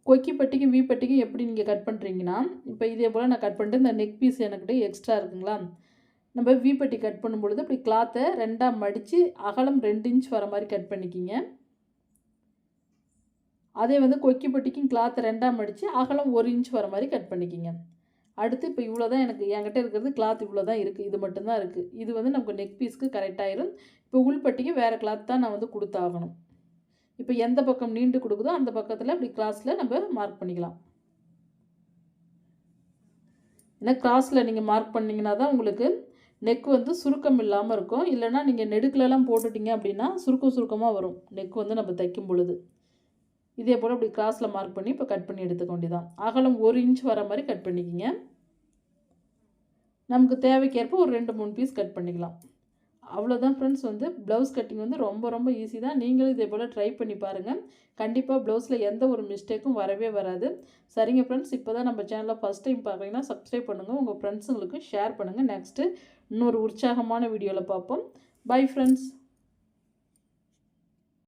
கொக்கி பட்டிக்கும் வி பட்டிக்கும் எப்படி நீங்கள் கட் பண்ணுறீங்கன்னா, இப்போ இதே போல் நான் கட் பண்ணிட்டு இந்த நெக் பீஸ் எனக்கிட்ட எக்ஸ்ட்ரா இருக்குங்களா? நம்ம வி பட்டி கட் பண்ணும்பொழுது இப்படி கிளாத்தை 2ஆக மடித்து அகலம் 2 இன்ச் வர மாதிரி கட் பண்ணிக்கிங்க. அதே வந்து கொக்கி பட்டிக்கும் கிளாத்தை 2ஆக மடித்து அகலம் 1 இன்ச் வர மாதிரி கட் பண்ணிக்கிங்க. அடுத்து இப்போ இவ்வளோ தான் எனக்கு என்கிட்ட இருக்கிறது கிளாத் இவ்வளோ தான் இருக்குது. இது மட்டும்தான் இருக்குது. இது வந்து நமக்கு நெக் பீஸ்க்கு கரெக்டாயிரும். இப்போ உள்பட்டிக்கு வேறு கிளாத் தான் நான் வந்து கொடுத்தாகணும். இப்போ எந்த பக்கம் நீண்டு கொடுக்குதோ அந்த பக்கத்தில் இப்படி கிராஸில் நம்ம மார்க் பண்ணிக்கலாம். ஏன்னா கிராஸில் நீங்கள் மார்க் பண்ணிங்கன்னா தான் உங்களுக்கு நெக் வந்து சுருக்கம் இல்லாமல் இருக்கும். இல்லைனா நீங்கள் நெடுக்கிலலாம் போட்டுட்டிங்க அப்படின்னா சுருக்கமாக வரும் நெக் வந்து நம்ம தைக்கும் பொழுது. இதே போல் இப்படி கிராஸில் மார்க் பண்ணி இப்போ கட் பண்ணி எடுத்துக்க வேண்டியதான். அகலம் 1 இன்ச் வர மாதிரி கட் பண்ணிக்கிங்க. நமக்கு தேவைக்கேற்ப ஒரு 2-3 பீஸ் கட் பண்ணிக்கலாம். அவ்வளோதான் ஃப்ரெண்ட்ஸ். வந்து ப்ளவுஸ் கட்டிங் வந்து ரொம்ப ஈஸி தான். நீங்களும் இதே போல் ட்ரை பண்ணி பாருங்கள். கண்டிப்பாக ப்ளவுஸில் எந்த ஒரு மிஸ்டேக்கும் வரவே வராது. சரிங்க ஃப்ரெண்ட்ஸ், இப்போ தான் நம்ம சேனலை ஃபஸ்ட் டைம் பார்க்குறீங்கன்னா சப்ஸ்கிரைப் பண்ணுங்கள். உங்கள் ஃப்ரெண்ட்ஸுங்களுக்கு ஷேர் பண்ணுங்கள். நெக்ஸ்ட்டு இன்னொரு உற்சாகமான வீடியோவில் பார்ப்போம். Bye friends.